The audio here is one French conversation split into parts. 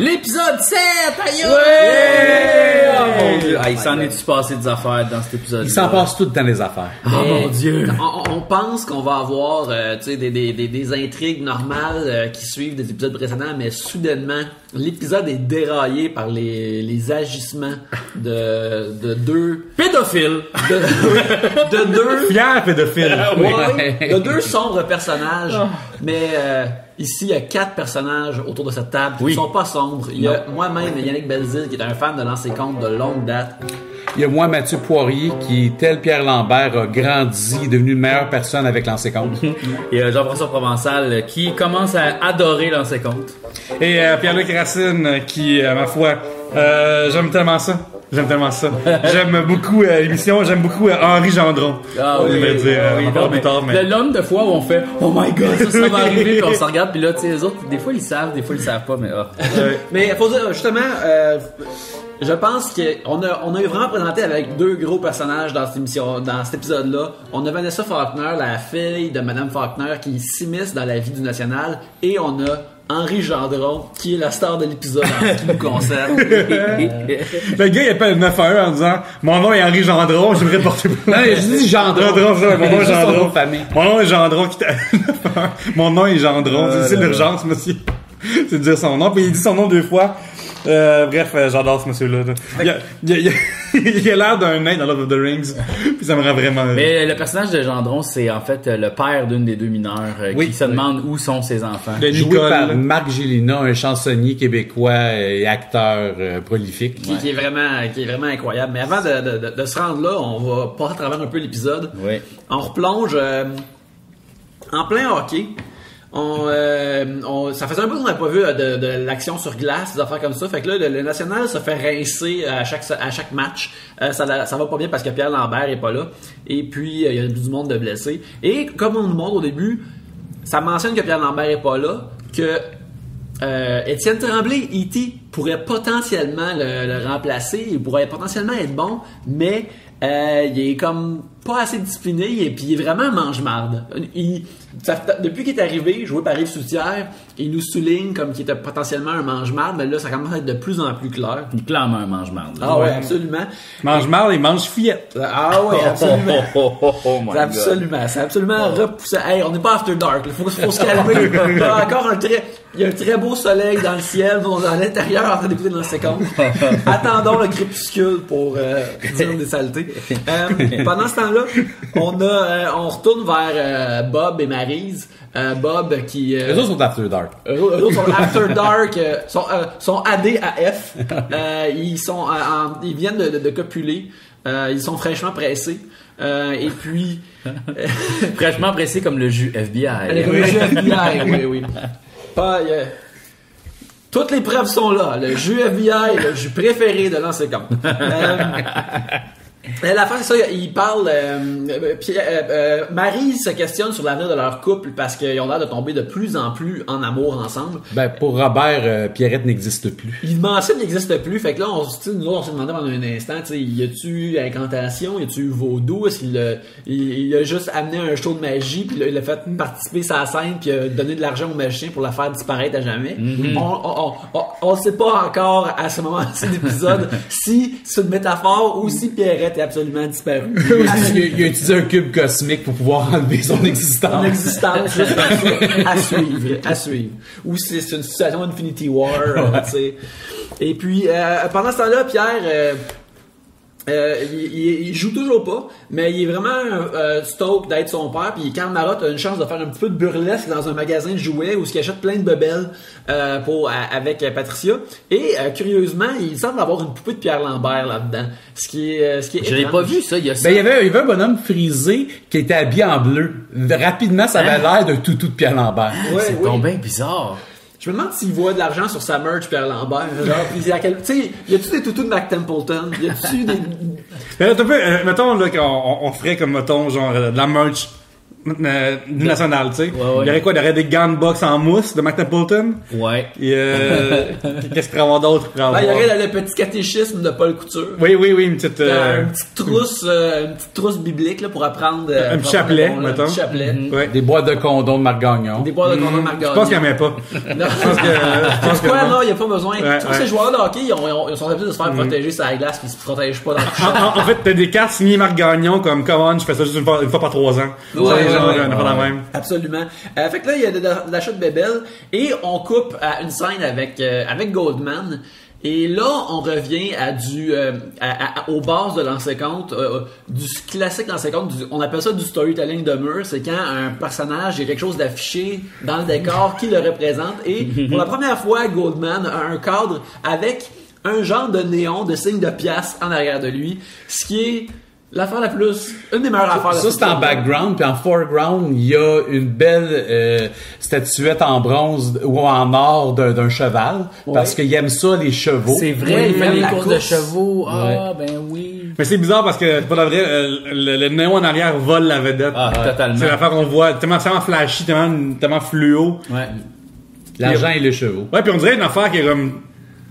L'épisode 7, aïe! Ouais! Oh mon Dieu! Il s'en est-tu passé des affaires dans cet épisode? Il s'en passe tout dans les affaires. Oh mon Dieu! On pense qu'on va avoir des intrigues normales qui suivent des épisodes précédents, mais soudainement, l'épisode est déraillé par les agissements de deux... Pédophile! De deux... Fier pédophile. Ouais, de deux sombres personnages, mais ici il y a 4 personnages autour de cette table qui ne sont pas sombres. Il y a moi-même Yannick Belzile qui est un fan de Lancer Compte de longue date. Il y a moi, Mathieu Poirier, qui, tel Pierre Lambert, a grandi, devenu une meilleure personne avec Lancer Compte. Il y a Jean-François Provençal qui commence à adorer Lancer Compte. Et Pierre-Luc Racine qui, ma foi, j'aime tellement ça. J'aime beaucoup l'émission, j'aime beaucoup Henri Gendron. Ah oui, je vais dire, oui, on parle plus tard, mais... Le nombre de fois où on fait « Oh my God, ça va arriver » puis on se regarde, puis là, tu sais, les autres, des fois, ils savent, des fois, ils savent pas, mais... Mais il faut dire, justement... je pense qu'on a eu vraiment présenté avec 2 gros personnages dans cette émission, dans cet épisode-là. On a Vanessa Faulkner, la fille de Madame Faulkner, qui s'immisce dans la vie du national, et on a Henri Gendron, qui est la star de l'épisode en ce qui nous concerne. Le gars, il appelle 911 en disant « Mon nom est Henri Gendron, j'aimerais porter plainte. » Non, je dis Gendron. Mon nom est Gendron. Famille. Mon nom est Gendron. Mon nom est Gendron. C'est l'urgence, monsieur. C'est de dire son nom. Puis il dit son nom 2 fois. Bref, j'adore ce monsieur-là. Il a l'air d'un nain dans Lord of the Rings. Puis ça me rend vraiment... Mais le personnage de Gendron, c'est en fait le père d'une des 2 mineurs qui se demande où sont ses enfants. Joué par Marc Gélina, un chansonnier québécois et acteur prolifique. Qui est vraiment incroyable. Mais avant de se rendre là, on va passer à travers un peu l'épisode. Oui. On replonge en plein hockey. Ça faisait un peu qu'on n'avait pas vu de l'action sur glace, des affaires comme ça. Fait que là, le national se fait rincer à chaque match. Ça va pas bien parce que Pierre Lambert est pas là. Et puis, il y a du monde de blessés. Et comme on nous montre au début, ça mentionne que Pierre Lambert est pas là, que Étienne Tremblay, E.T., pourrait potentiellement le remplacer. Il pourrait potentiellement être bon, mais il est comme pas assez discipliné et puis il est vraiment mange-marde. Depuis qu'il est arrivé, joué par Yves Soutière, il nous souligne comme qu'il était potentiellement un mange-marde, mais là ça commence à être de plus en plus clair. Il est clairement un mange-marde. Ah ouais, absolument. Mange-marde et mange-fillette. Ah ouais, absolument. Oh my God. C'est absolument repoussant. Hey, on n'est pas after dark, il faut se calmer. Il y a un très beau soleil dans le ciel, nous on est à l'intérieur en train d'écouter dans le séquence. Attendons le crépuscule pour dire des saletés. Pendant ce temps-là, on retourne vers Bob et Maryse. Bob qui... Les autres sont After Dark. Eux autres sont After Dark, sont ADAF. Ils viennent de copuler. Ils sont fraîchement pressés. Et puis... fraîchement pressés comme le jus FBI. Le jus FBI, oui. Toutes les preuves sont là. Le jus FBI, le jus préféré de Lancer Compte. La fin, c'est ça, il parle. Marie se questionne sur l'avenir de leur couple parce qu'ils ont l'air de tomber de plus en plus en amour ensemble. Ben, pour Robert, Pierrette n'existe plus. Il mentionne qu'il n'existe plus. Fait que là, on s'est demandé pendant un instant, y a-tu incantation, y a-tu vaudou, est-ce qu'il a juste amené un show de magie, puis il a fait participer sa scène, puis il a donné de l'argent au magicien pour la faire disparaître à jamais. Mm-hmm. On sait pas encore à ce moment-ci de l'épisode si c'est une métaphore ou si Pierrette est absolument disparu. Il a utilisé un cube cosmique pour pouvoir enlever son existence. Son existence, juste à suivre. Ou c'est une situation Infinity War, tu sais. Et puis, pendant ce temps-là, Pierre... il joue toujours pas, mais il est vraiment stoked d'être son père. Puis quand Marotte a une chance de faire un petit peu de burlesque dans un magasin de jouets où il achète plein de bebelles avec Patricia. Et curieusement, il semble avoir une poupée de Pierre Lambert là-dedans. Ce qui est je l'ai pas vu ça. Il y a ça. Ben, il y avait un bonhomme frisé qui était habillé en bleu. Rapidement, ça avait l'air d'un toutou de Pierre Lambert. Ouais, c'est donc bien bizarre. Je me demande s'il voit de l'argent sur sa merch Pierre Lambert. Genre, tu sais, y a-tu des toutous de Mac Templeton? Y a-tu des... Mettons, là, on ferait comme, mettons, genre, de la merch du national, tu sais. ouais. Il y aurait quoi? Il y aurait des gants de boxe en mousse de McNapleton. Ouais. Et, qu'est-ce qu'il pourrait avoir d'autre? Il y aurait le petit catéchisme de Paul Couture. Oui, une petite... Une petite trousse biblique là, pour apprendre... un petit chapelet, mettons. Un petit chapelet. Ouais. Des boîtes de condoms de Marc Gagnon. Des boîtes de condoms de Marc Gagnon. Je pense qu'il n'y en avait pas. Non. Je pense que Ouais, non. non, il n'y a pas besoin. Ouais, Tous ces joueurs de hockey, ils sont habitués de se faire protéger sur la glace, puis ils se protègent pas dans le champ. En fait, t'as des cartes signées Marc Gagnon comme come on, je fais ça juste une fois par 3 ans. Ouais, genre, ouais, on a pas la même. Absolument. Fait que là, il y a de l'achat de bébelles et on coupe à une scène avec Goldman. Et là, on revient à aux bases de l'ancien-compte, du classique ancien-compte, on appelle ça du storytelling de mur. C'est quand un personnage, il y a quelque chose d'affiché dans le décor qui le représente. Et pour la première fois, Goldman a un cadre avec un genre de néon, de signe de pièce en arrière de lui, ce qui est l'affaire la plus... Une des meilleures affaires. Ça, c'est en background, puis en foreground, il y a une belle statuette en bronze ou en or d'un cheval, parce qu'il aime ça, les chevaux. C'est vrai, il fait même les la courses de course. chevaux. Ah, ben oui. Mais c'est bizarre parce que, pour la vraie, le néon en arrière vole la vedette. Ah, totalement. C'est l'affaire qu'on voit tellement flashy, tellement fluo. Ouais. L'argent et les chevaux. Ouais, puis on dirait une affaire qui est comme...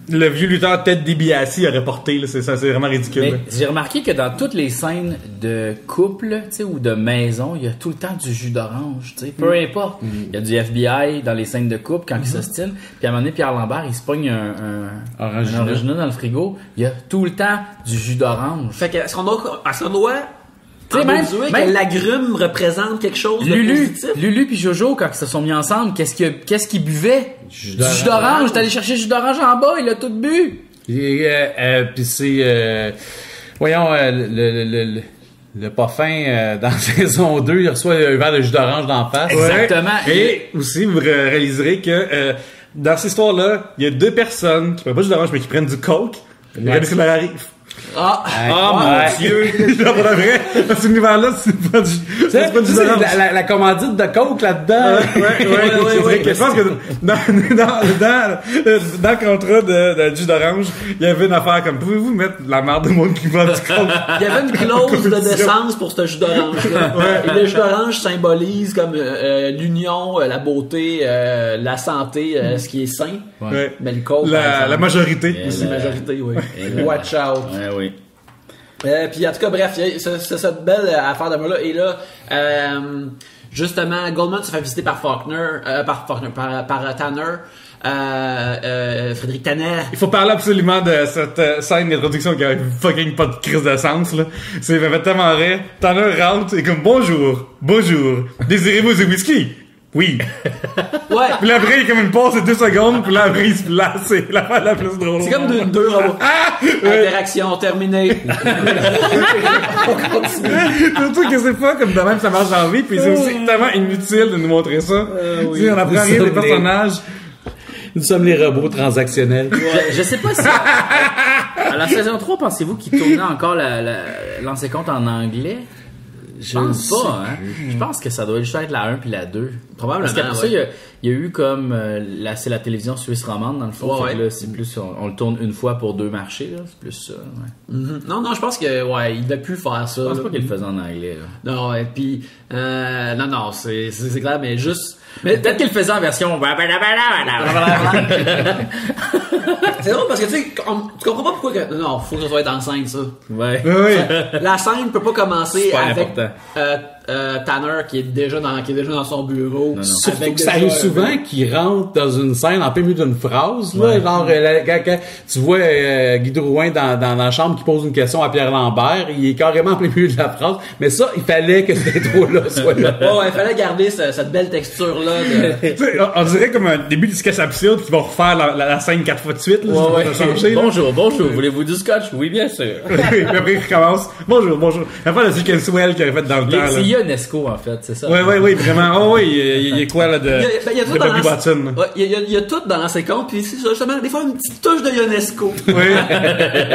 Le vieux lutteur Ted DiBiase aurait porté, là, c'est vraiment ridicule. Mais là. j'ai remarqué que dans toutes les scènes de couple, tu sais, ou de maison, il y a tout le temps du jus d'orange, tu sais, peu importe. Il y a du FBI dans les scènes de couple quand ils s'ostinent. Puis à un moment donné, Pierre Lambert, il se pogne un original dans le frigo. Il y a tout le temps du jus d'orange. Fait que, est-ce qu'on doit Tu sais, même que l'agrume représente quelque chose de positif? Lulu puis Jojo, quand ils se sont mis ensemble, qu'est-ce qu'ils buvaient? Jus d'orange. T'es allé chercher jus d'orange en bas, il a tout bu. Et, puis c'est... voyons, le parfum dans saison 2, il reçoit un verre de jus d'orange d'en face. Exactement. Et aussi, vous réaliserez que dans cette histoire-là, il y a 2 personnes qui prennent pas du jus d'orange, mais qui prennent du coke. Regardez ce qui leur arrive. Mon Dieu! Genre, pour la vraie, dans cet univers-là, c'est pas du jus d'orange. La commandite de coke là-dedans. Ouais. Je pense que dans le contrat de jus d'orange, il y avait une affaire comme, pouvez-vous mettre la merde de monde qui vend du coke? Il y avait une clause de décence pour ce jus d'orange-là. Et le jus d'orange symbolise comme l'union, la beauté, la santé, ce qui est sain. Ouais. Mais le coke, La majorité. c'est la majorité, oui. Watch out. Ouais, oui. Puis en tout cas, bref, c'est cette belle affaire de là. Et là, justement, Goldman se fait visiter par par Tanner. Frédéric Tanner. Il faut parler absolument de cette scène d'introduction qui a fucking pas de crise de sens, là. C'est tellement rire. Tanner rentre et comme bonjour. Désirez-vous du whisky? Oui. Ouais. Puis là, après, il y a comme une pause de 2 secondes, puis là, après, il se place. C'est l'affaire la plus drôle. C'est comme deux robots. Interaction terminée. On continue. Surtout que c'est pas comme de même ça marche en vie, puis c'est aussi tellement inutile de nous montrer ça. Tu sais, on apprend rien des personnages. Nous sommes les robots transactionnels. Je sais pas si à la saison 3, pensez-vous qu'ils tournaient encore l'ancien compte en anglais? Je pense pas, hein. Je pense que ça doit juste être la 1 puis la 2. Probablement. Parce qu'après ça, il y a eu comme c'est la télévision suisse romande dans le fond. Ouais, fait que là, c'est plus on le tourne une fois pour 2 marchés, là. C'est plus ça. Ouais. Non, je pense que il devait plus faire ça. Je pense pas qu'il le faisait en anglais. Là. Non, et puis non, c'est clair, mais juste. Mais peut-être qu'il le faisait en version. C'est drôle parce que tu comprends pas pourquoi que. Non, faut que ça soit être en scène, ça. Ouais. Oui. La scène peut pas commencer Super avec important. Tanner qui est déjà dans son bureau. Surtout que ça arrive souvent qu'il rentre dans une scène en plein milieu d'une phrase. Là, genre, quand tu vois Guy Drouin dans la chambre qui pose une question à Pierre Lambert, il est carrément en plein milieu de la phrase. Mais ça, il fallait que cette intro-là soit là. Ouais, il fallait garder cette belle texture-là. Tu sais, on dirait comme un début du sketch absurde qui vont refaire la scène 4 fois de suite. Là, Ouais. ça va changer, là. Bonjour, voulez-vous du scotch? Oui, bien sûr. Puis après, il recommence. Bonjour. Après, le Sequel qui aurait fait dans le temps. C'est Ionesco, en fait, c'est ça. Oui, vraiment. Oh, oui, il y a quoi, là, de. Il y a tout de dans Bobby Watson. Ouais, il y a tout dans ses comptes, puis c'est justement, des fois, une petite touche de Ionesco. Oui.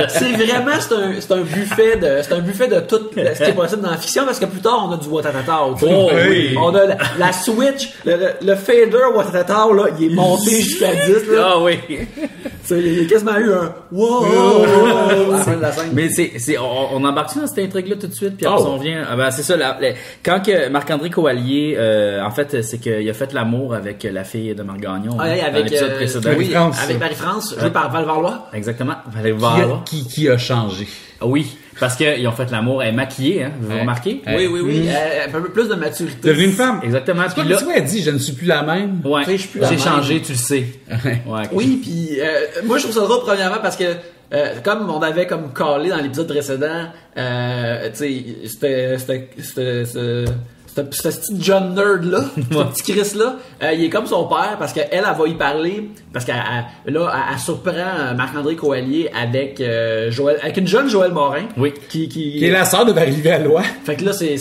C'est vraiment, c'est un buffet de tout ce qui est possible dans la fiction, parce que plus tard, on a du Watatata. Oh, oui. On a la Switch, le fader Watatata, là, il est monté jusqu'à 10, là. Ah oui. Il y a quasiment eu un wow à la fin de la scène. Mais on embarque dans cette intrigue-là tout de suite, puis après on vient. C'est ça. Quand que Marc-André Coallier, en fait, c'est qu'il a fait l'amour avec la fille de Marc Gagnon dans l'épisode précédent. Oui, avec Marie-France, jouée par Val Varlois. Exactement, Val Varlois. Qui a changé. Oui, parce qu'ils ont fait l'amour, elle est maquillée, hein, vous remarquez? Oui. Un peu plus de maturité. Devenue une femme. Exactement. Puis là, tu vois, elle dit, je ne suis plus la même. Ouais, Tu sais, je suis plus la j'ai même. changé, tu le sais. Ouais, Oui, puis moi je trouve ça drôle premièrement parce que comme on avait comme callé dans l'épisode précédent, tu sais, ce petit John nerd là, ce petit Chris là, il est comme son père parce qu'elle va y parler parce qu'elle surprend Marc-André Coallier avec avec une jeune Joëlle Morin. Oui. Qui est la sœur de Marie-Loi. Fait que là c'est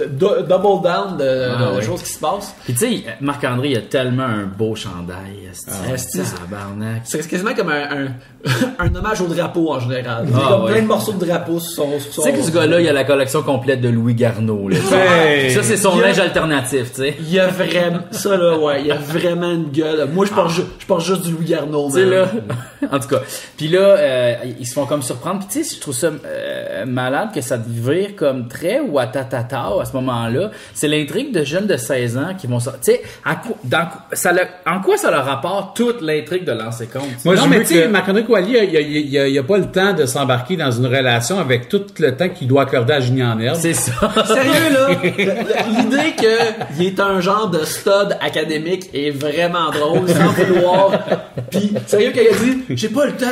double down de choses qui se passent. Puis tu sais, Marc-André, il a tellement un beau chandail. Tabarnak. C'est quasiment comme un hommage au drapeau en général. Il y a Ah, comme ouais. plein de morceaux de drapeau sur son. Tu sais que ce gars-là, il a la collection complète de Louis Garneau. Là, Hey. ça, c'est son Il y a- linge alternatif, tu sais. Il y a vraiment ça là, ouais, il y a vraiment une gueule. Moi, je porte juste du Louis Garneau. Tu sais, là. En tout cas. Puis là, ils se font comme surprendre. Puis tu sais, je trouve ça malade que ça vire comme très Watatata à ce moment-là. C'est l'intrigue de jeunes de 16 ans qui vont sortir. Tu sais, en quoi ça leur rapporte toute l'intrigue de lancer compte? Moi, non, je mais veux tu sais, que- Marc-André Coallier, il a pas le temps de s'embarquer dans une relation avec tout le temps qu'il doit accorder à Julien Herbe. C'est ça. Sérieux là, l'idée qu'il est un genre de stud académique est vraiment drôle, sans vouloir. Puis sérieux qu'il a dit, j'ai pas le temps,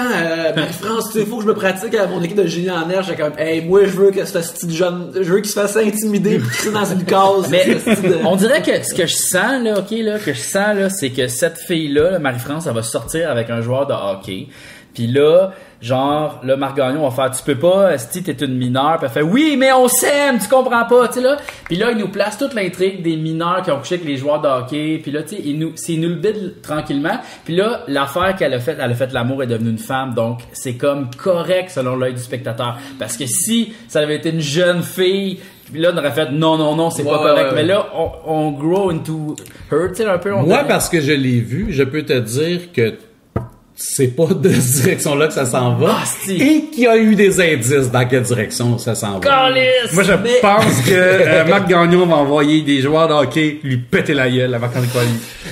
Marie-France, tu sais, faut que je me pratique à mon équipe de génie en air. J'étais comme, hey, moi je veux que ce petit jeune, je veux qu'il se fasse intimider puis qu'il dans une case. Mais on dirait que ce que je sens là, c'est que cette fille-là, là, Marie-France, elle va sortir avec un joueur de hockey. Puis là, genre, là, Marc Gagnon va faire, tu peux pas, si t'es une mineure, puis elle fait, oui, mais on s'aime, tu comprends pas, tu sais, là. Puis là, il nous place toute l'intrigue des mineurs qui ont couché avec les joueurs de hockey, puis là, tu sais, il nous le bide tranquillement. Puis là, l'affaire qu'elle a faite, elle a fait l'amour, est devenue une femme, donc c'est comme correct selon l'œil du spectateur. Parce que si ça avait été une jeune fille, puis là, on aurait fait, non, c'est pas correct. Mais là, on grow into her, tu sais, un peu. Moi, parce que je l'ai vu, je peux te dire que c'est pas de cette direction-là que ça s'en va. Ah, si. Et qu'il y a eu des indices dans quelle direction ça s'en va. Calice! Moi, je Mais- pense que Marc Gagnon va envoyer des joueurs de hockey lui péter la gueule à Marc-André Coallier.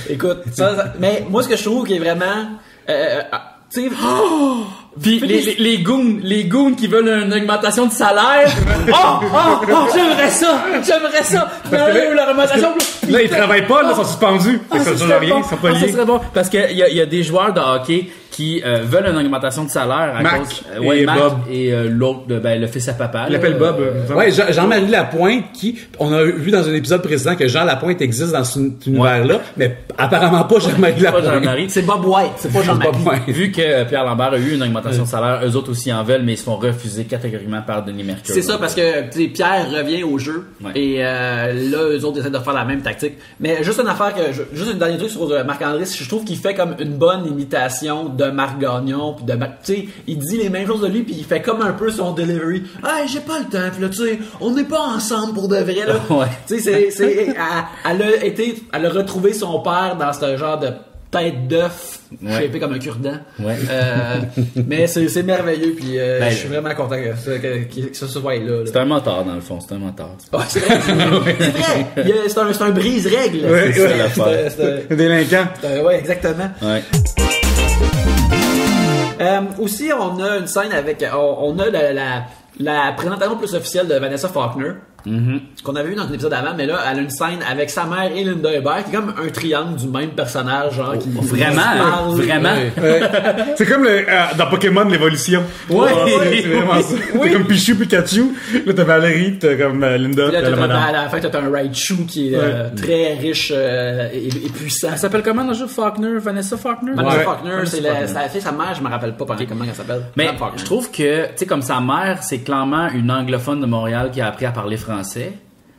Écoute, mais moi ce que je trouve qui est vraiment, tu sais, Puis les goons qui veulent une augmentation de salaire. J'aimerais ça. La augmentation. Là, ils travaillent pas, là, ils sont suspendus. Fait que ça change rien, ils sont pas Ça liés. serait bon. Parce que il y a des joueurs de hockey qui veulent une augmentation de salaire à Mac cause et Mac Bob. et l'autre le fils à papa. Il l'appelle Bob. Ouais, Jean-Marie Lapointe, on a vu dans un épisode précédent que Jean Lapointe existe dans cet univers-là, mais apparemment pas Jean-Marie Pas Lapointe. Jean-Marie. c'est Bob White, c'est pas Jean-Marie. Vu que Pierre Lambert a eu une augmentation de salaire, eux autres aussi en veulent, mais ils se font refuser catégoriquement par Denis Mercure. C'est ça parce que tu sais, Pierre revient au jeu Ouais. et là eux autres essaient de faire la même tactique. Mais juste une affaire juste un dernier truc sur Marc-André, je trouve qu'il fait comme une bonne imitation de Marc Gagnon puis de tu sais, il dit les mêmes choses de lui puis il fait comme un peu son delivery. Hey, j'ai pas le temps, puis là tu sais, on n'est pas ensemble pour de vrai là. Ouais. Tu sais elle a retrouvé son père dans ce genre de tête d'œuf shapé comme un cure-dent. Ouais. Mais c'est merveilleux puis Ben, je suis vraiment content que ça soit là. C'est un motard dans le fond, c'est un motard. Ouais, c'est vrai. C'est vrai. C'est un brise-règle. Ouais, C'est ça l'affaire. C'est Délinquant. ouais, exactement. Ouais. Aussi, on a une scène avec... On a la présentation plus officielle de Vanessa Faulkner. Qu'on avait vu dans un épisode avant, mais là, elle a une scène avec sa mère et Linda Hébert, qui est comme un triangle du même personnage, genre, qui Vraiment, qui hein? parle. Vraiment. C'est comme dans Pokémon, l'évolution. Ouais. C'est vraiment ça. Oui. C'est comme Pichu, Pikachu. Là, t'as Valérie, t'as comme Linda, Puis là, t'as la madame. à la fin, t'as un Raichu qui est très riche et puissant. Elle s'appelle comment dans le jeu Faulkner? Vanessa Faulkner? Vanessa Ouais. Faulkner, c'est la fille, sa mère, je me rappelle pas comment elle s'appelle. Mais Madame Faulkner. je trouve que, tu sais, comme sa mère, c'est clairement une anglophone de Montréal qui a appris à parler français.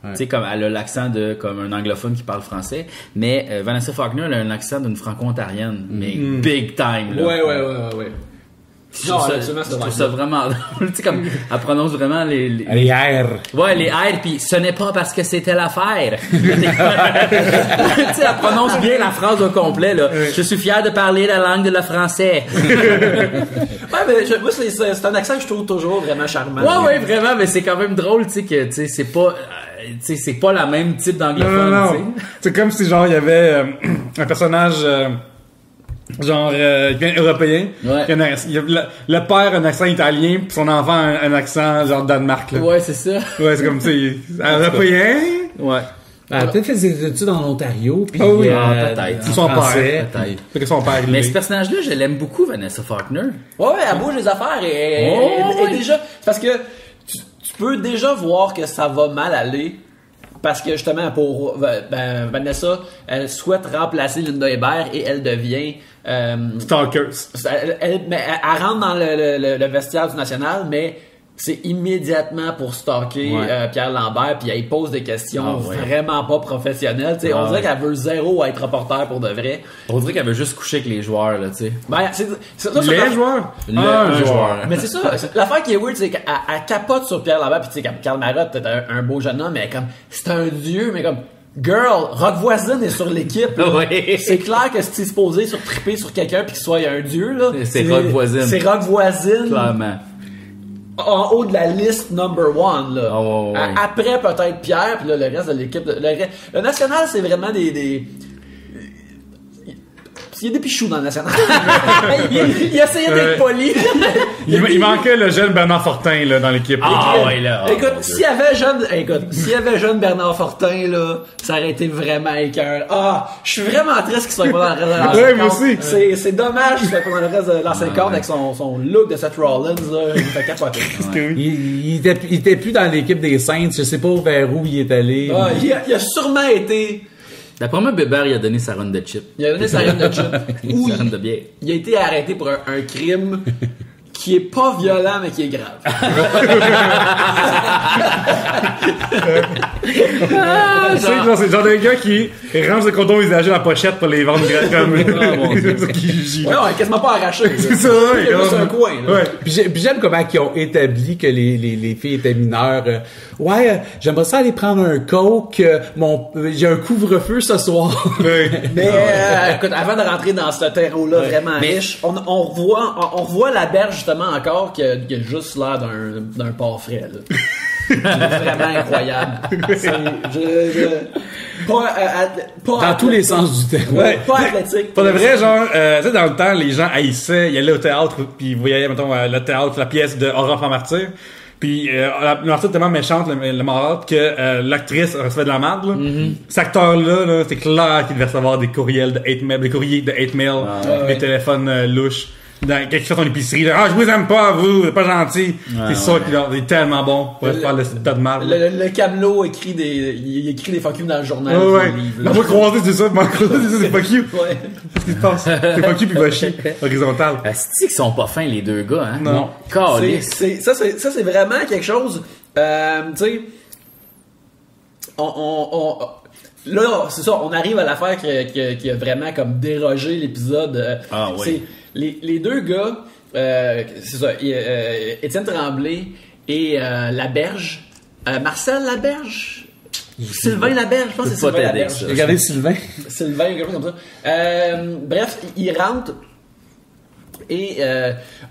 Tu sais, comme elle a l'accent de comme un anglophone qui parle français, mais Vanessa Faulkner elle a un accent d'une franco-ontarienne, mais big time là. Ouais. Je trouve ça vraiment drôle. Tu sais, comme elle prononce vraiment les R. Ouais, les R, puis ce n'est pas parce que c'était l'affaire. Tu sais, elle prononce bien la phrase au complet, là. Je suis fier de parler la langue de le français. Ouais, mais moi, c'est un accent que je trouve toujours vraiment charmant. Ouais, vraiment, mais c'est quand même drôle, tu sais, que, tu sais, c'est pas la même type d'anglophone, Non. tu sais. C'est comme si, genre, il y avait un personnage... genre européen. Ouais. Le père a un accent italien, puis son enfant a un accent genre Danemark. Là. Ouais, c'est ça. Ouais, c'est comme ça. Européen. Ouais. Elle a peut-être fait des études en Ontario, puis oui. Peut-être. Son français. père. Fait que son père Mais ce personnage-là, je l'aime beaucoup, Vanessa Faulkner. Ouais, elle bouge les affaires et déjà, c'est parce que tu peux déjà voir que ça va mal aller. Parce que justement, pour Vanessa, elle souhaite remplacer Linda Hébert et elle devient... Stalkers. Elle rentre dans le vestiaire du National, mais c'est immédiatement pour stalker Pierre Lambert, puis elle pose des questions vraiment pas professionnelles. On dirait qu'elle veut zéro être reporter pour de vrai. On dirait qu'elle veut juste coucher avec les joueurs, là, tu sais. Ben, Les joueurs? Un joueur. Mais c'est ça, l'affaire qui est weird, c'est qu'elle capote sur Pierre Lambert, puis tu sais, comme Karl Marotte, peut-être un beau jeune homme, mais comme, c'est un dieu, mais comme, girl, Rock Voisine est sur l'équipe. Ouais. C'est clair que si tu es supposé sur triper sur quelqu'un puis qu'il soit un dieu, là. C'est Rock Voisine. C'est Rock Voisine. Clairement. En haut de la liste number one, là. Oh, ouais. Après, peut-être Pierre, puis là, le reste de l'équipe. Le National, c'est vraiment des... Il y a des pichous dans le National. il essayait d'être poli. Il manquait le jeune Bernard Fortin, là, dans l'équipe. Ouais, là. Écoute, s'il y avait jeune Bernard Fortin, là, ça aurait été vraiment écœurant. Je suis vraiment triste qu'il soit pas dans le reste de l'ancien Ouais, moi aussi. C'est dommage qu'il soit pas dans le reste de l'ancien corps avec son look de Seth Rollins, là. Il me fait capoter. Il était plus dans l'équipe des Saints, je sais pas vers où il est allé. Il a sûrement été... D'après moi, Bébert, il a donné sa run de chip. Il a donné sa run de chip. Sa run de bière. Il a été arrêté pour un crime qui est pas violent, mais qui est grave. C'est le genre de gars qui range le condom usagé dans la pochette pour les vendre comme Ouais, on a quasiment pas arraché. C'est ça, Il y a juste un coin, là. Ouais. Puis j'aime comment ils ont établi que les filles étaient mineures. J'aimerais ça aller prendre un coke. J'ai un couvre-feu ce soir. Mais écoute, avant de rentrer dans ce terreau-là vraiment riche, on revoit la berge justement encore qui a juste l'air d'un porc frais. Là. C'est vraiment incroyable. Dans tous les sens du terme. Ouais. Pas athlétique. Pour de vrai, genre, tu sais, dans le temps, les gens haïssaient, ils allaient au théâtre, puis ils voyaient, mettons, le théâtre, la pièce de Aurore en martyr. Puis le martyr est tellement méchante, le marâtre, que l'actrice recevait de la merde. Là. Cet acteur-là, c'est clair qu'il devait recevoir des courriels de hate mail, des courriers de hate mail, des téléphones louches. Dans quelque chose en épicerie, là, je vous aime pas, vous, c'est pas gentil. C'est sûr qu'il est tellement bon pour faire le tas de marde. Le Camelot écrit des fuck you dans le journal. Ouais. La moi croisé, c'est ça, moi croisé, c'est fuck you. Ouais. Qu'est-ce qui se passe? C'est fuck you pis va chier. Horizontal. C'est qu'ils sont pas fins, les deux gars, hein? Non. Calisse. Ça, c'est vraiment quelque chose, tu sais, là, c'est ça, on arrive à l'affaire qui a vraiment comme dérogé l'épisode. C'est les deux gars, c'est ça, Étienne Tremblay et Laberge. Marcel Laberge? Sylvain Laberge, je pense que c'est Sylvain Laberge. Regardez Sylvain. Sylvain, quelque chose comme ça. Bref, ils rentrent et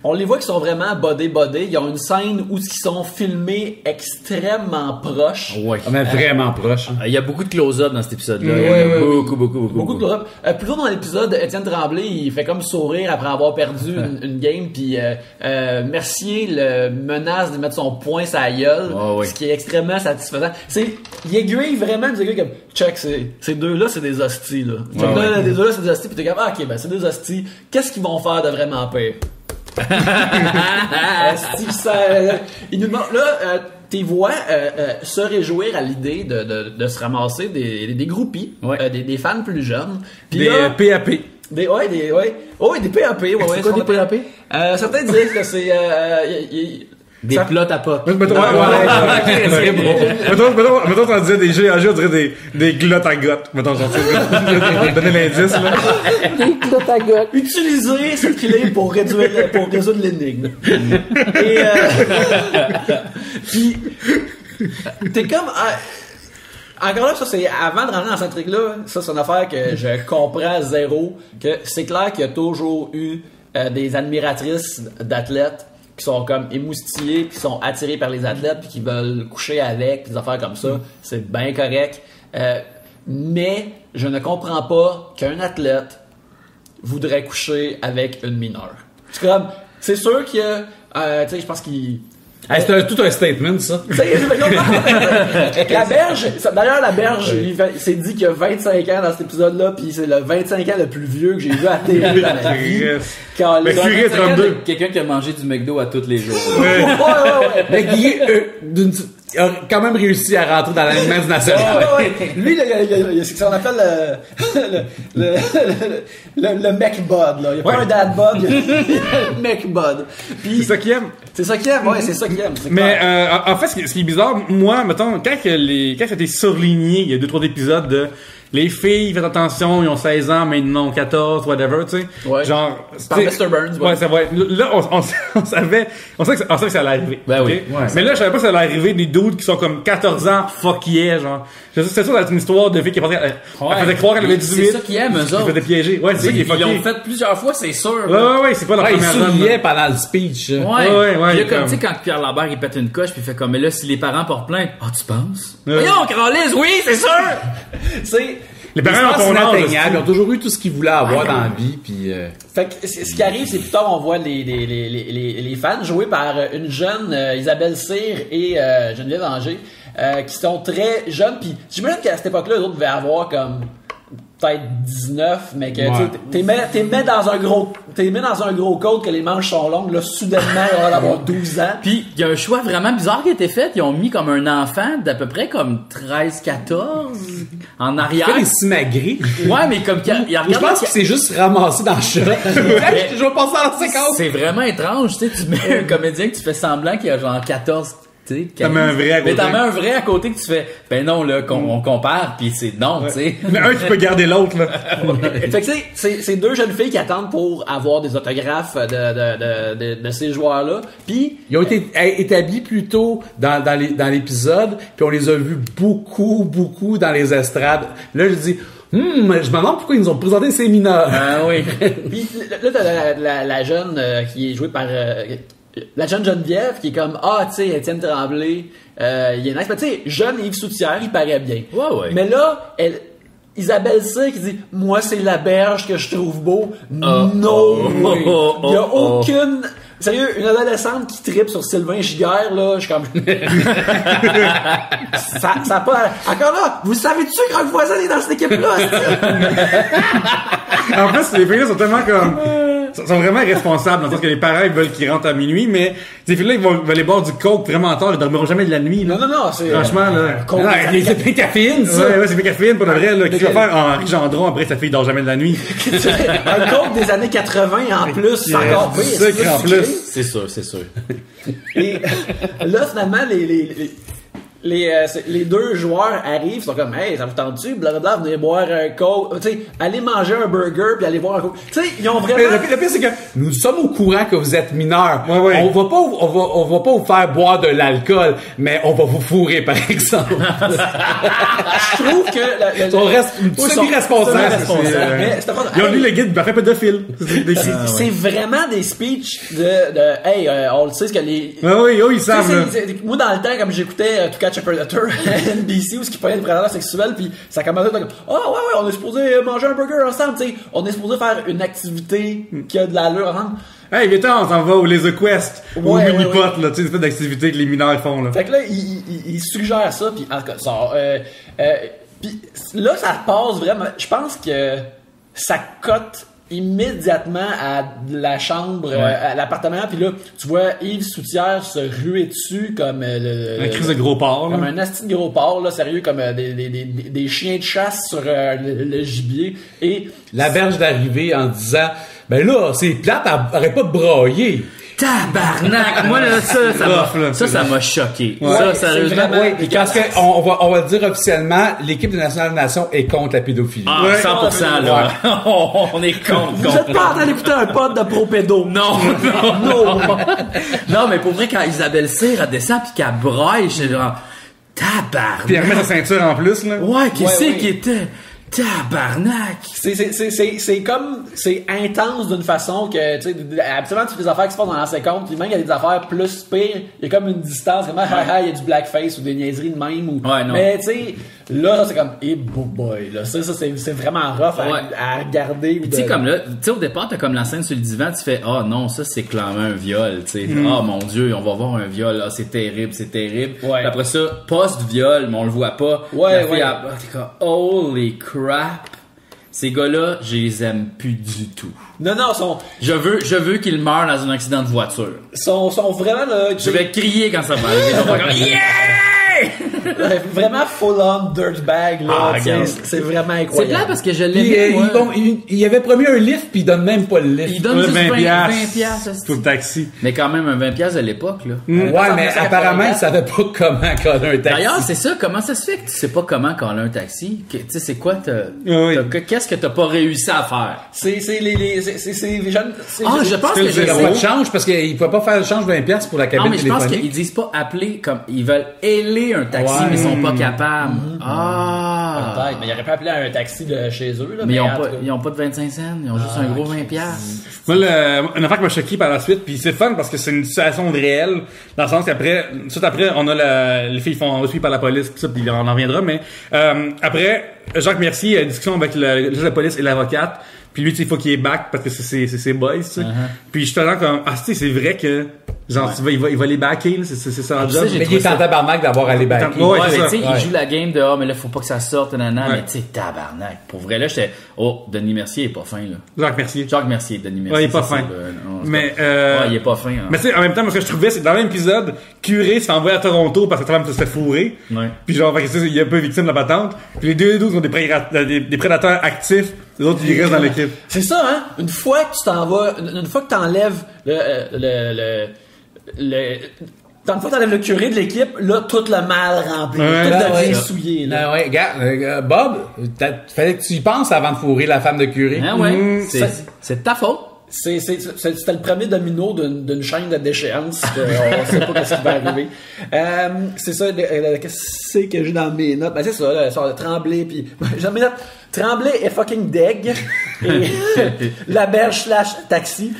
on les voit qu'ils sont vraiment bodés. Ils ont une scène où ils sont filmés extrêmement proches. Ouais. On est vraiment proche. Il y a beaucoup de close-up dans cet épisode-là. Beaucoup. Beaucoup de close-up. Plus tôt dans l'épisode, Étienne Tremblay, il fait comme sourire après avoir perdu une game, puis Mercier le menace de mettre son poing sur la gueule, ce qui est extrêmement satisfaisant. Il aiguille vraiment des gars comme check, ces deux-là, c'est des hosties, là. Les deux-là, c'est des hosties, puis t'es comme ok, ben c'est des hosties. Qu'est-ce qu'ils vont faire de vraiment pire? Il nous demande, là, t'es vois se réjouir à l'idée de se ramasser des groupies, des fans plus jeunes. Puis des là, PAP. des PAP, C'est quoi des PAP? Certains disent que c'est Des plots à pop. Mettons, t'en disais des GAG, on dirait des glottes à gottes. Mettons, genre, je vais donner l'indice, là. Des glottes à gottes. Utiliser cette clé pour résoudre l'énigme. Et, puis, t'es comme, encore là, ça c'est, avant de rentrer dans cette truc-là, ça c'est une affaire que je comprends zéro, que c'est clair qu'il y a toujours eu des admiratrices d'athlètes qui sont comme émoustillés, puis qui sont attirés par les athlètes, puis qui veulent coucher avec, puis des affaires comme ça. C'est bien correct. Mais je ne comprends pas qu'un athlète voudrait coucher avec une mineure. C'est comme, c'est sûr qu'il y a, tu sais, je pense qu'il... Hey, c'est tout un statement, ça. La berge, d'ailleurs, la berge, il s'est dit qu'il y a 25 ans dans cet épisode-là, puis c'est le 25 ans le plus vieux que j'ai vu à télé dans ma vie. Mais Curie 32. Quelqu'un qui a mangé du McDo à tous les jours. Ouais. Mais Guy, a quand même réussi à rentrer dans l'alignement du national. Lui, c'est ce qu'on appelle le mec bod, là. Il n'y a pas un dad bod, il y a le mec bod. C'est ça qu'il aime. C'est ça qu'il aime, ouais, c'est ça qu'il aime. Mais en fait, ce qui est bizarre, moi, mettons, quand c'était surligné, il y a 2-3 épisodes de les filles, faites attention, ils ont 16 ans, maintenant 14, whatever, tu sais. Ouais. Genre, par Mr. Burns, ouais, c'est vrai. Là, on savait que ça allait arriver. Ben okay? oui. Ouais, mais là, je savais pas que ça allait arriver des dudes qui sont comme 14 ans, fuck yeah, genre. C'est sûr, c'est une histoire de fille qui faisait croire qu'elle avait 18. C'est ça qu'ils aiment, eux autres. Ils faisaient piéger. Ouais, c'est ça qui est fucké. Ils l'ont fait plusieurs fois, c'est sûr. Ouais, c'est pas la première fois. Il soulignait pendant le speech. Ouais. Puis là, comme, tu sais, quand Pierre Lambert, il pète une coche, puis il fait comme, mais là, si les parents portent plainte, tu penses? Voyons, Carlis, oui, c'est sûr! C'est, les parents ont ton âge, ils ont toujours eu tout ce qu'ils voulaient avoir dans la vie, puis. Fait que ce qui arrive, c'est plus tard on voit les fans joués par une jeune Isabelle Cyr et Geneviève Anger, qui sont très jeunes. Puis j'imagine qu'à cette époque-là, les autres devaient avoir comme peut-être 19, mais que t'es mis dans un gros code que les manches sont longues, là, soudainement, il va avoir 12 ans. Puis, il y a un choix vraiment bizarre qui a été fait. Ils ont mis comme un enfant d'à peu près comme 13-14 en arrière. Il fait des simagrées. Ouais, mais comme il je pense qu'il s'est juste ramassé dans le chat. Je vais passer à la séquence. C'est vraiment étrange, tu sais, tu mets un comédien que tu fais semblant qu'il a genre 14. T'en mets un vrai à côté. Mais t'en mets un vrai à côté que tu fais, ben non, là, on compare, pis c'est non, tu sais. Mais un qui peut garder l'autre, là. Fait que c'est deux jeunes filles qui attendent pour avoir des autographes de ces joueurs-là. Puis ils ont été établis plus tôt dans l'épisode, puis on les a vus beaucoup dans les estrades. Là, je dis, je me demande pourquoi ils nous ont présenté ces mineurs. Ah oui. Puis là, t'as la jeune qui est jouée par... la jeune Geneviève qui est comme tu sais, Étienne Tremblay, il est nice, mais tu sais, jeune Yves Soutière, il paraît bien. Ouais. Mais là, Isabelle Cyr qui dit, moi c'est la berge que je trouve beau. No way. Il y a aucune... Sérieux, une adolescente qui trippe sur Sylvain Giguère, là, je suis comme... ça pas... Encore là, vous savez-tu que Rock Voisin est dans cette équipe-là? En plus, les filles-là sont tellement comme... sont vraiment responsables, dans le sens que les parents, ils veulent qu'ils rentrent à minuit, mais ces filles-là, ils vont aller boire du coke vraiment tard, ils dormiront jamais de la nuit, là. Non, c'est... Franchement, là... C'est plein de caféine, ça! Ouais, c'est plein de caféine, pour de vrai, là. Qu'est-ce qu'il va faire Henri Gendron, après, sa fille dort jamais de la nuit? Un coke des années 80, en plus, c'est encore pire. C'est en plus. C'est sûr. Et là, finalement, les deux joueurs arrivent, ils sont comme, hey, ça vous tente-tu? Blablabla, venez boire un coke. Tu sais, allez manger un burger puis allez boire un coke. Tu sais, ils ont vraiment... Le pire, c'est que nous sommes au courant que vous êtes mineurs. Ouais. On va pas vous faire boire de l'alcool, mais on va vous fourrer, par exemple. Je trouve que... On reste semi-responsable. Ils ont lu le guide du parfait pédophile. C'est vraiment des speeches de hey, on le sait ce que les... Oui, ils savent. Moi, dans le temps, comme j'écoutais To Catch a Predator à NBC, où ce qui parlait de prédateurs sexuels, puis ça commençait comme ouais, on est supposé manger un burger ensemble, tu sais, on est supposé faire une activité qui a de l'allure ensemble. Hey, viens, on s'en va au Laser Quest, au Minipot, là, tu sais, c'est d'activité que les mineurs font, là. Fait que là, il suggère ça, puis en tout cas, ça, puis là, ça passe vraiment, je pense que ça cote immédiatement à la chambre, à l'appartement, puis là, tu vois Yves Soutière se ruer dessus comme un crise de gros porc, comme un asti de gros porc, là, sérieux, comme des chiens de chasse sur le gibier, et la berge d'arriver en disant, ben là, c'est plate, arrête pas de brailler. Tabarnak! Moi, là, ça m'a choqué. Ouais. Ça, sérieusement. Oui, parce que on va le dire officiellement, l'équipe de National Nation est contre la pédophilie. Ah, 100%, là. On est contre. Vous êtes pas en train d'écouter un pote de pro-pédo. Non. Non, mais pour vrai, quand Isabelle Cyr, elle descend pis qu'elle braille, j'étais genre, tabarnak. Puis elle remet sa ceinture en plus, là. Ouais, qu'est-ce Ouais. qui était? Tabarnak. C'est comme, c'est intense d'une façon que, tu sais, habituellement, toutes les affaires qui se passent dans l'ancien compte, puis même il y a des affaires plus pires, il y a comme une distance, comme, il y a du blackface ou des niaiseries de même, ou, Ouais, non. mais tu sais, là, c'est comme, boy, là, ça, c'est vraiment rough à regarder. Tu sais, comme là, tu sais, au départ, t'as comme la scène sur le divan, tu fais, ah non, ça, c'est clairement un viol, tu sais. Ah, mon Dieu, on va voir un viol, ah, c'est terrible. Ouais. Puis après ça, post-viol, mais on le voit pas. Ouais, la fille, t'es comme, holy crap. Ces gars-là, je les aime plus du tout. Non, Je veux qu'ils meurent dans un accident de voiture. sont vraiment, là, Je vais crier quand ça va arriver. Ils vont faire comme, yeah! vraiment full-on dirtbag, là, Ah, tu sais, regarde. c'est vraiment C'est incroyable. plat parce que je Puis, l'aimais, moi. il avait promis un lift, puis il donne même pas le lift. Il donne juste 20 piastres piastres. pour le taxi. Mais quand même, un 20 piastres de l'époque, là. Ouais, mais ça apparemment, fait il savait pas comment coller un taxi. D'ailleurs, c'est ça. Comment ça se fait que tu sais pas comment coller un taxi? Tu sais, c'est quoi Oui. qu'est-ce que t'as pas réussi à faire? C'est les jeunes, Ah, je pense que Il je n'y a pas de sais. change, parce qu'il pouvait pas faire le change 20$ pour la Non, cabine mais je pense téléphonique. qu'ils disent pas appeler comme, ils veulent ailer un taxi, Ouais. mais ils sont pas capables. Ah! peut-être, mais il aurait pas appelé un taxi de chez eux, là. Mais en tout cas. ils ont pas de 25 cents, ils ont juste un gros 20 piastres. Moi, une affaire qui m'a choqué par la suite, puis c'est fun parce que c'est une situation réelle, dans le sens qu'après, tout après, on a les filles font suivre par la police, tout ça, puis on en reviendra, mais après, Jacques Mercier a une discussion avec le juge de la police et l'avocate, puis lui, tu sais, il faut qu'il est back parce que c'est ses boys, tu sais. Puis je te rends comme, tu sais, c'est vrai que, genre, il va les backer, là, c'est ça leur Tu sais, job. j'ai Mais il est en tabarnak d'avoir allé backer. Ouais, Ouais, c'est mais ça. tu sais, Ouais. il joue la game de ah, mais là, faut pas que ça sorte, nanana, Ouais. mais tu sais, tabarnak. Pour vrai, là, j'étais, oh, Denis Mercier est pas fin, là. Jacques Mercier. Jacques Mercier, Denis Mercier. Ouais, il est pas c'est fin. ça, là. Non, c'est Mais, pas- ouais, il est pas fin, hein. Mais tu sais, en même temps, moi, ce que je trouvais, c'est que dans le même épisode, Curé s'est envoyé à Toronto parce que sa femme se fait fourrer. Ouais. Puis genre, fait que, tu sais, il est un peu victime de la patente. Puis les deux autres ont des prédateurs actifs. Les autres, ils restent dans l'équipe. C'est ça, hein? Une fois que tu t'en vas, une fois que t'enlèves une fois que t'enlèves le curé de l'équipe, là, tout le mal rempli. Ouais. Tout Ah, devient ouais. souillé, là. Ah ouais, regarde, Bob, fallait que tu y penses avant de fourrer la femme de curé. Hein, ouais. ça- C'est de ta faute. C'était le premier domino d'une chaîne de déchéance. On sait pas ce qui va arriver. C'est ça. Qu'est-ce que j'ai dans mes notes? Ben, c'est ça, là, ça, Tremblay, puis j'ai dans mes notes. Tremblay est fucking deg. Et la berge / taxi.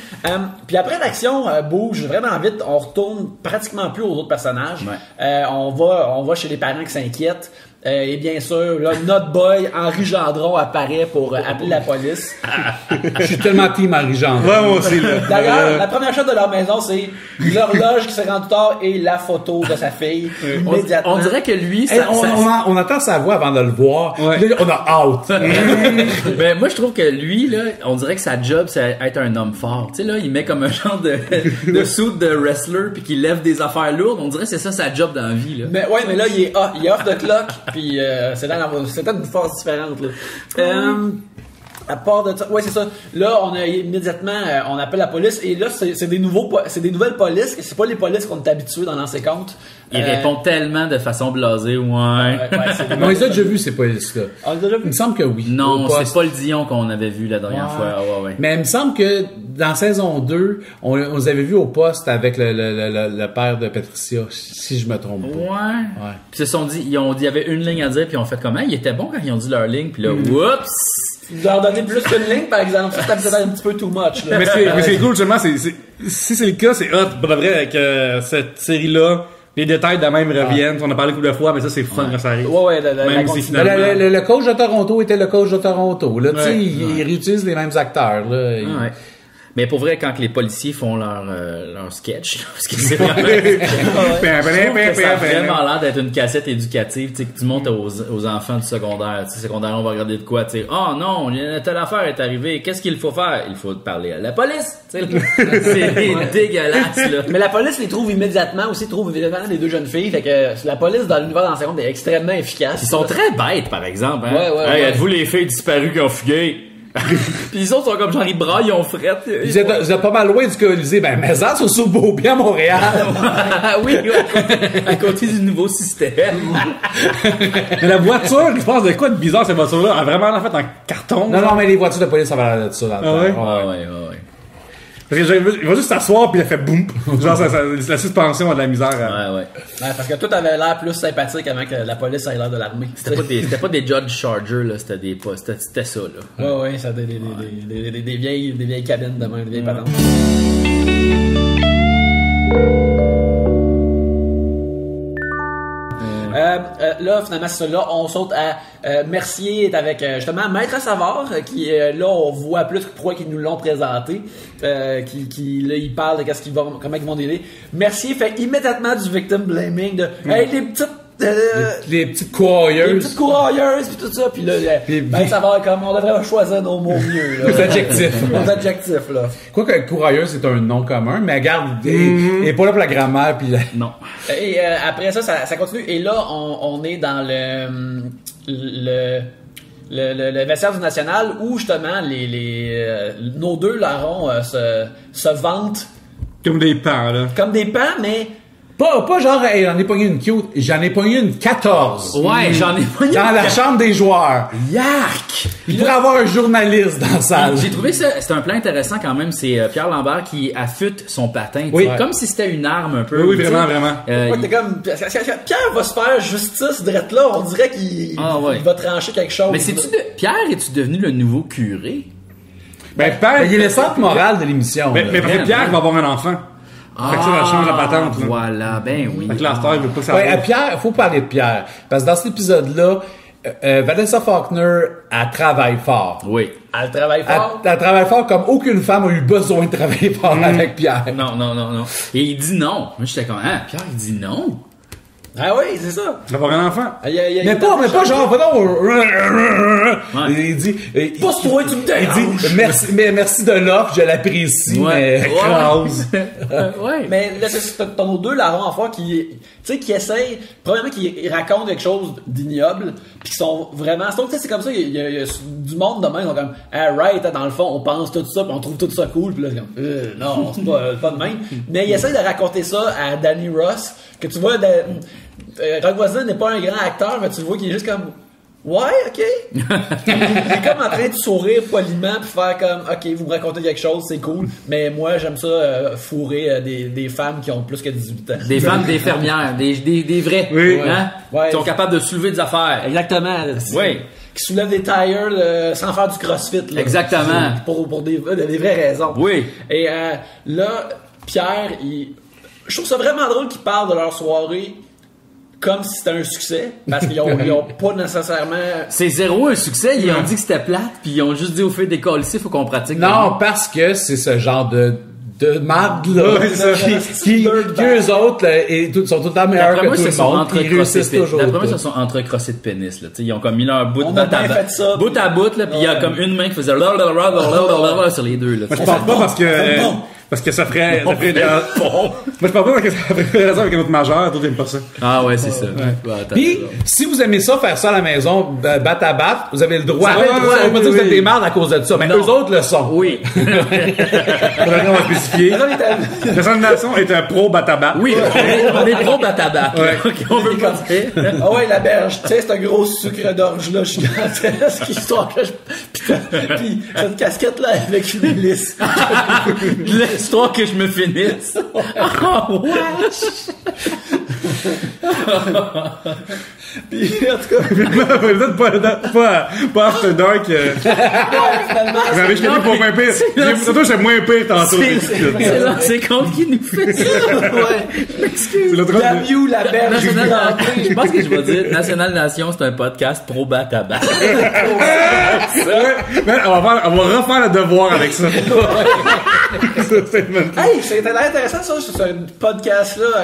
Puis après, l'action bouge vraiment vite. On retourne pratiquement plus aux autres personnages. Ouais. On va chez les parents qui s'inquiètent. Et bien sûr, là, notre boy Henri Gendron apparaît pour appeler la police. Je suis tellement team Henri Jean. Ouais, moi aussi, là. D'ailleurs, la première chose de leur maison, c'est l'horloge qui s'est rendue tard et la photo de sa fille. Immédiatement. On dirait que lui, Hey, ça, on entend sa voix avant de le voir. Ouais. Là, on a hâte. Ben, moi, je trouve que lui, là, on dirait que sa job, c'est être un homme fort. Tu sais, là, il met comme un genre de suit de wrestler puis qu'il lève des affaires lourdes. On dirait que c'est ça sa job dans la vie, là. Mais ouais, mais là, il est off the clock, puis c'est une force différente, là. À part de ça, ouais, c'est ça. Là, on a immédiatement, on appelle la police, et là, c'est des nouvelles polices, c'est pas les polices qu'on est habitués dans l'ancien compte. Il répond tellement de façon blasée, ouais. On les a déjà vus, ces polices-là. On les a déjà Il vus? me semble que oui. Non, Au c'est poste. pas le Dion qu'on avait vu la dernière fois. Ah, ouais. Mais il me semble que dans saison 2, on les avait vus au poste avec le père de Patricia, si je me trompe pas. Ouais. Puis ils se sont dit, il y avait une ligne à dire, puis ils ont fait comment? Ils étaient bons quand ils ont dit leur ligne, puis là, whoops! Leur donner plus qu'une ligne, par exemple, ça c'était peut-être un petit peu too much, là. Mais c'est cool, justement, si c'est le cas, c'est hot. Pour de vrai, avec cette série-là, les détails de même reviennent. On a parlé beaucoup de fois, mais ça, c'est fun quand ça arrive. Ouais, la Même si continuité. finalement... Le coach de Toronto était le coach de Toronto. Là, tu sais, Ouais. il réutilise les mêmes acteurs. Là. Ah, ouais. Mais pour vrai, quand les policiers font leur sketch, parce que c'est vraiment... Je trouve que ça a vraiment l'air d'être une cassette éducative, tu sais, que tu montes aux enfants du secondaire. Tu sais, secondaire, on va regarder de quoi, tu sais. Oh non, telle affaire est arrivée. Qu'est-ce qu'il faut faire? Il faut parler à la police. Tu sais, c'est dégueulasse, là. Mais la police les trouve immédiatement aussi, trouve évidemment les deux jeunes filles. Fait que la police dans l'univers d'enseignant est extrêmement efficace. Ils sont très bêtes, par exemple. Hein? Ouais. Hey, êtes-vous les filles disparues qui ont fugué? Puis les autres sont comme genre, ils braillent, ils ont fret. Vous êtes pas mal loin du Colisée. Ben, mais ça, c'est sur Beaubien, à Montréal. Oui, à côté du nouveau système. Mais la voiture, il se passe de quoi de bizarre, cette voiture-là? Elle a vraiment l'air faite en carton. Non, mais les voitures de police, ça va l'air de ça dans le Ah ouais? temps. Ouais. Parce que il va juste s'asseoir puis il a fait boum. Genre, la suspension a de la misère. Ouais. Ouais, parce que tout avait l'air plus sympathique avant que la police ait l'air de l'armée. C'était pas des Judge Charger, là, c'était ça, là. Ouais, ça des vieilles cabines de main, des vieilles patentes. Là, finalement, c'est ça. Là, on saute à Mercier est avec justement Maître Savard, qui là, on voit plus pourquoi qu'ils nous l'ont présenté. Qui là, il parle de comment ils vont délai. Mercier fait immédiatement du victim blaming de hey, les petites Les petites courailleuses. les petites courailleuses puis tout ça, puis là, ben, ça va comme on devrait choisir nos mots mieux. Là. Les adjectifs. Nos adjectifs là. Quoique courailleuse c'est un nom commun, mais regarde, il est pas là pour la grammaire puis Non. Et après ça continue. Et là, on est dans le vestiaire du National où justement nos deux larrons se vantent Comme des pans, là. comme des pans, mais pas genre hey, j'en ai pogné une cute, j'en ai pogné une 14. Ouais, j'en ai pas Dans la chambre des joueurs. Yark! Il pourrait avoir un journaliste dans la salle. J'ai trouvé ça, c'est un plan intéressant quand même, c'est Pierre Lambert qui affûte son patin, Oui. comme si c'était une arme un peu. Oui, tu sais. vraiment. ouais, t'es comme Pierre va se faire justice drette là, on dirait qu'il il va trancher quelque chose. Mais Pierre, es-tu devenu le nouveau curé? Ben, Pierre, Il est le centre moral de l'émission. mais parce que Pierre va avoir un enfant. Fait que ça change la patente, là. Voilà, ben oui. Fait que la star, il veut pas que ça Ouais, à arrive. Pierre, faut parler de Pierre. Parce que dans cet épisode-là, Vanessa Faulkner, elle travaille fort. Oui. Elle travaille fort. Elle travaille fort comme aucune femme a eu besoin de travailler fort avec Pierre. Non. Et il dit non. Moi, j'étais comme, Pierre, il dit non. Ah oui, c'est ça. Il va avoir un enfant. Mais pas genre, va donc. Il dit, Pousse-toi, tu me déranges. il dit, merci de l'offre, je l'apprécie, mais écrase. Ouais. Mais là, t'as nos deux larrons en foi qui essayent, premièrement, qui racontent quelque chose d'ignoble, puis qui sont vraiment, donc c'est comme ça, il y a du monde de même, ils sont comme, right, dans le fond, on pense tout ça, puis on trouve tout ça cool, puis là, c'est comme, non, c'est pas de même. Mais ils essayent de raconter ça à Danny Ross, que tu vois, Rock Voisin n'est pas un grand acteur, mais tu le vois qu'il est juste comme, ouais, ok. Il est comme en train de sourire poliment puis faire comme, ok, vous me racontez quelque chose, c'est cool, mais moi j'aime ça fourrer des femmes qui ont plus que 18 ans. Des femmes, des fermières, des vrais. Oui. Hein? Ouais. Qui sont capables de soulever des affaires. Exactement. Oui. Qui soulèvent des tires sans faire du crossfit. Là. Exactement. Pour des vraies raisons. Oui. Et là, Pierre, je trouve ça vraiment drôle qu'ils parlent de leur soirée comme si c'était un succès, parce qu'ils ont pas nécessairement... C'est zéro un succès, ils ont dit que c'était plate, puis ils ont juste dit au fait des colis, il faut qu'on pratique. Non, parce que c'est ce genre de marde là Ouais, c'est ça. qui eux autres là, sont tout le temps meilleurs que tout le monde, puis ils réussissent toujours. D'après moi, ils se sont entrecrossés de pénis, là. T'sais, ils ont comme mis leur bout On de a bien fait ça, bout à bout, là, puis il y a comme une main qui faisait sur les deux, là. Moi, je pense pas parce que ça ferait moi, je pense pas parce que ça ferait raison avec un autre majeur, toi, t'aimes pas ça. Ah ouais, c'est ça. Puis, si vous aimez ça, faire ça à la maison, batte à batte, vous avez le droit. Ça va, On va pas dire que vous êtes oui. des mardes à cause de ça, mais Non. eux autres le sont. Oui. Faudrait qu'on va spécifier. La Sainte Nation est un pro batabat. Oui, on est trop à tabac. Ok, on veut pas dire. Ah ouais, la berge, tu sais, c'est un gros sucre d'orge là, gigantesque, histoire que puis cette casquette là avec une hélice. L'histoire que je me finisse. Oh, wesh! Puis en tout cas, Peut-être pas After Dark. finalement, J'avais écrit pour moins pire. Surtout, j'aime moins pire tantôt. C'est l'ancien compte qui nous fait ça. ouais. C'est l'autre La Mew, la berge, Je pense que je vais dire National Nation, c'est un podcast pro batabac. Mais on va refaire le devoir avec ça. Hey, c'était intéressant ça, c'est un podcast là,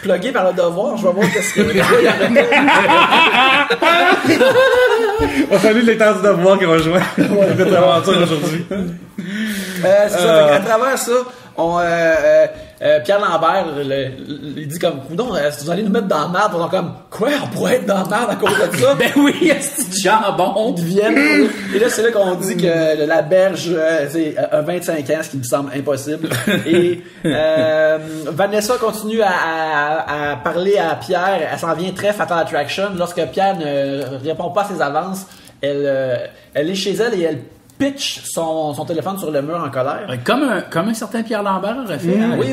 plugué par le devoir. Je vais voir qu'est-ce que On salue les temps du devoir qui rejoint notre aventure aujourd'hui. c'est ça. À travers ça, Pierre Lambert, il dit comme, coudonc, vous allez nous mettre dans la merde, ils sont comme, quoi, on pourrait être dans la merde à cause de ça? Ben oui, c'est jambon. Ils viennent, et là, c'est là qu'on dit que la berge, c'est un 25 ans, ce qui me semble impossible. Et, Vanessa continue à parler à Pierre, elle s'en vient très Fatal Attraction. Lorsque Pierre ne répond pas à ses avances, elle est chez elle et elle pitch son téléphone sur le mur en colère. Comme un certain Pierre Lambert aurait fait. Hein, Oui.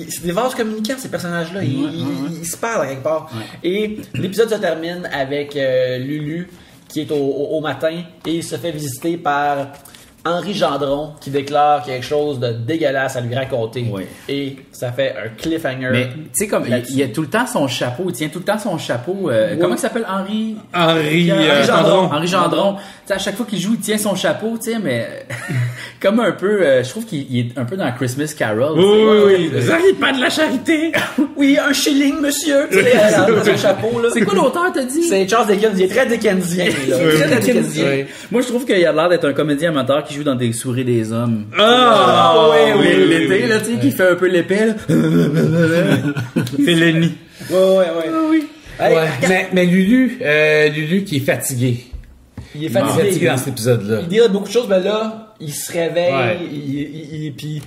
C'est des vases communicants, ces personnages-là. Ils se parlent quelque part. Ouais. Et l'épisode se termine avec Lulu qui est au matin et il se fait visiter par Henri Gendron qui déclare quelque chose de dégueulasse à lui raconter. Oui. Et ça fait un cliffhanger. Mais tu sais, comme il a tout le temps son chapeau, il tient tout le temps son chapeau. Comment il s'appelle? Henri Gendron. Henri Gendron. Tu sais, à chaque fois qu'il joue, il tient son chapeau, tu sais, mais comme un peu, je trouve qu'il est un peu dans Christmas Carol. Oui. J'arrive pas de la charité. Oui, un shilling, monsieur. Tu sais, son chapeau, là. C'est quoi l'auteur, t'as dit? C'est Charles Dickens. Il est très Dickensien, là. Très Dickensien. Oui. Moi, je trouve qu'il a l'air d'être un comédien amateur qui joue dans Des souris des hommes. Oui. L'été, là, tu sais, qui fait un peu l'épée, là. C'est Lenny. Oui. Mais Lulu qui est fatigué. Il est fatigué dans cet épisode-là. Il dit beaucoup de choses, mais là, il se réveille. Puis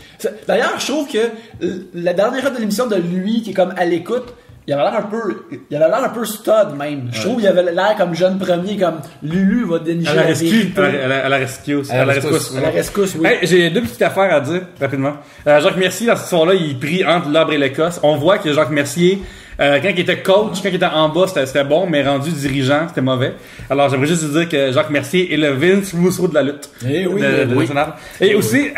d'ailleurs, je trouve que la dernière heure de l'émission de lui, qui est comme à l'écoute, il avait l'air un peu stud même. Je trouve qu'il avait l'air comme jeune premier, comme Lulu va dénicher la vérité. À la rescousse, oui. Hey, j'ai deux petites affaires à dire, rapidement. Jacques Mercier, dans cette histoire-là, il prie entre l'arbre et l'Écosse. On voit que Jacques Mercier, quand il était coach, quand il était en bas, c'était bon, mais rendu dirigeant, c'était mauvais. Alors, j'aimerais juste vous dire que Jacques Mercier est le Vince Rousseau de la lutte. Nationale. Et aussi,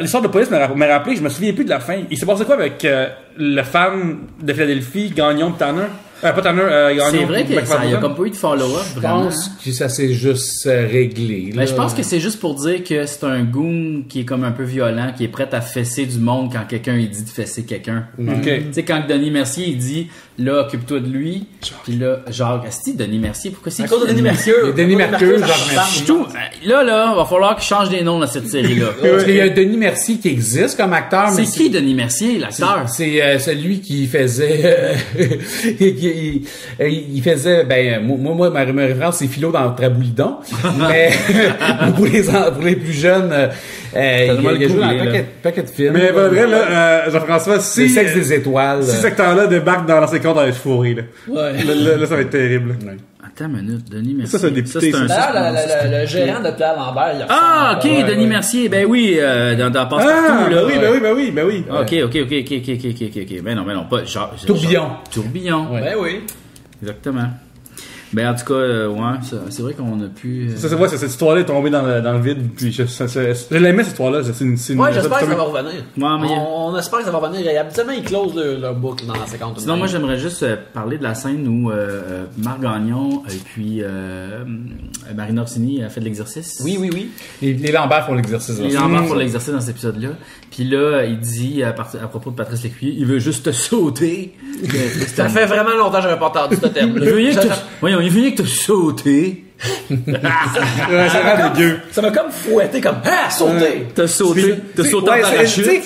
l'histoire de police m'a rappelé, je me souviens plus de la fin. Il s'est passé quoi avec le fan de Philadelphie, Gagnon Tanner? Pas Tanner, Gagnon. C'est vrai qu'il y a comme pas eu de follow-up, vraiment. Je pense que ça s'est juste réglé. Mais je pense que c'est juste pour dire que c'est un goon qui est comme un peu violent, qui est prêt à fesser du monde quand quelqu'un il dit de fesser quelqu'un. Okay. Tu sais, quand Denis Mercier il dit là, occupe-toi de lui, puis là, genre, est-ce que Denis Mercier, pourquoi c'est à cause de Denis Mercier? Denis Mercier, Jacques Mercier. Là, va falloir qu'il change des noms dans cette série-là. Parce qu'il y a Denis Mercier qui existe comme acteur. C'est qui Denis Mercier, l'acteur? C'est celui qui faisait il faisait moi ma référence c'est Philo dans Traboulidon. Mais pour les plus jeunes il a joué dans un paquet de films. Mais vrai là Jean-François, si le sexe des étoiles. Si cet acteur-là débarque dans ses comptes dans les fourrés là. Ouais. Là ça va être terrible. Ouais. Attends une minute, Denis Mercier. Ça c'est un député. D'ailleurs, le gérant de Pierre Lambert, il Ah, ok, Denis Mercier. Ben oui, dans Passe-Partout, là. Ben oui. Ok. Ben non, pas genre. Tourbillon. Ben oui. Exactement. Ben en tout cas, c'est vrai qu'on a pu. Cette histoire-là est tombée dans le vide. Puis je l'aimais cette histoire-là. Ouais, j'espère que ça va revenir. Ouais, on espère que ça va revenir. Habituellement, ils closent leur boucle dans la séquence. Sinon, moi, j'aimerais juste parler de la scène où Marc Gagnon et puis Marine Orsini a fait de l'exercice. Oui. Les Lambert font l'exercice. Les Lambert font l'exercice dans cet épisode-là. Puis là, il dit à propos de Patrice Lécuyer, il veut juste te sauter. Ça fait vraiment longtemps que j'avais pas entendu ce terme. Il vient que t'as sauté. Ça rend dégueu. Ça m'a comme fouetté, comme sauté. T'as sauté en parachute.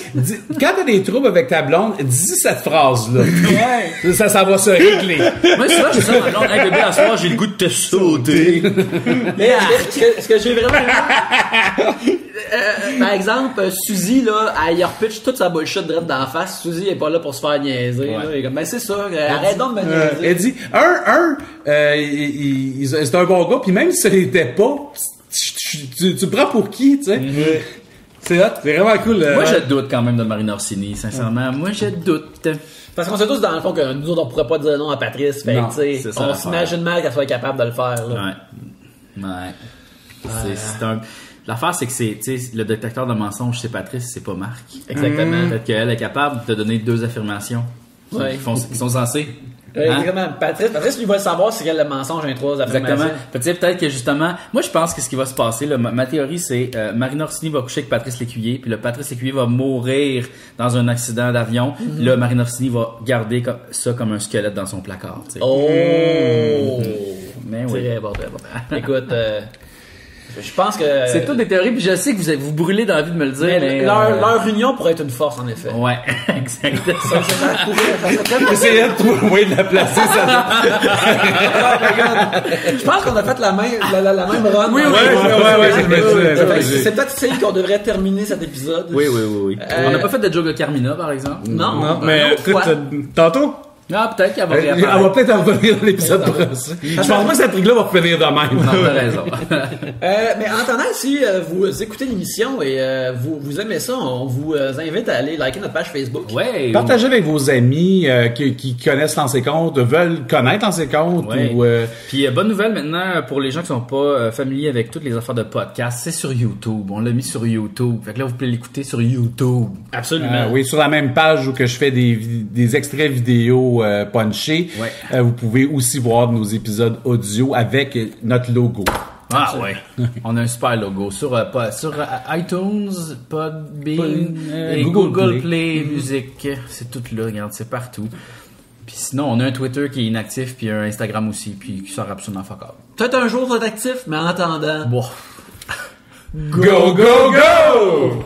Quand t'as des troubles avec ta blonde, dis cette phrase-là. Ouais. Ça va se régler. Moi, souvent, je dis ça à ma blonde, hey bébé, à soir, j'ai le goût de te sauter. Mais ce que j'ai vraiment par exemple, Suzy, là, elle y repitch toute sa bullshit direct d'en face. Suzy est pas là pour se faire niaiser. Là. Elle est comme, ben c'est ça, arrête donc de me niaiser. Elle dit, c'est un bon gars, puis même si ça l'était pas, tu prends pour qui, tu sais? C'est hot, c'est vraiment cool. Moi, je doute quand même de Marine Orsini, sincèrement. Moi, je doute. Parce qu'on sait tous dans le fond que nous autres, on pourrait pas dire non à Patrice. Fait non, que, tu sais, on s'imagine mal qu'elle soit capable de le faire. Là. Ouais. L'affaire, c'est que le détecteur de mensonges, c'est Patrice, c'est pas Marc. Exactement. Peut-être qu'elle est capable de donner 2 affirmations. Ouais. Qui sont censées. Exactement. Patrice, lui, va savoir si elle le mensonge, un 3 affirmations. Exactement. Peut-être que justement, moi, je pense que ce qui va se passer, là, ma théorie, c'est Marine Orsini va coucher avec Patrice Lécuyer, puis là, Patrice Lécuyer va mourir dans un accident d'avion. Puis là, Marine Orsini va garder ça comme un squelette dans son placard. T'sais. Oh! Mais oui. Très bon. Écoute, Je pense que... C'est toutes des théories, puis je sais que vous brûlez d'envie de me le dire, mais... Leur union pourrait être une force, en effet. Ouais, exactement. Essayez de trouver de la placer, ça. Je pense qu'on a fait la même run. Oui, C'est peut-être ici qu'on devrait terminer cet épisode. Oui. On n'a pas fait de joke de Carmina, par exemple? Non, mais écoute, tantôt? Ah, peut-être qu'elle va Elle réapparaître. va peut-être en revenir dans l'épisode prochain. Je pense pas que cette truc-là va revenir de même. Non, t'as raison. Mais en attendant, si vous écoutez l'émission et vous aimez ça, on vous invite à aller liker notre page Facebook. Ouais. Partagez avec vos amis qui connaissent Lancez Compte, veulent connaître Lancez Compte. Ouais. Ou, Puis bonne nouvelle maintenant pour les gens qui sont pas familiers avec toutes les affaires de podcast, c'est sur YouTube. On l'a mis sur YouTube. Fait que là vous pouvez l'écouter sur YouTube. Absolument. oui, sur la même page où que je fais des extraits vidéo punchés. Ouais. Vous pouvez aussi voir nos épisodes audio avec notre logo. Ah ouais. On a un super logo sur iTunes, Podbean, et Google Play Music. C'est tout là, regarde, c'est partout. Puis sinon, on a un Twitter qui est inactif, puis un Instagram aussi, puis qui sort absolument fuck all. Peut-être un jour ça va être actif, mais en attendant... Bon. Go, go, go!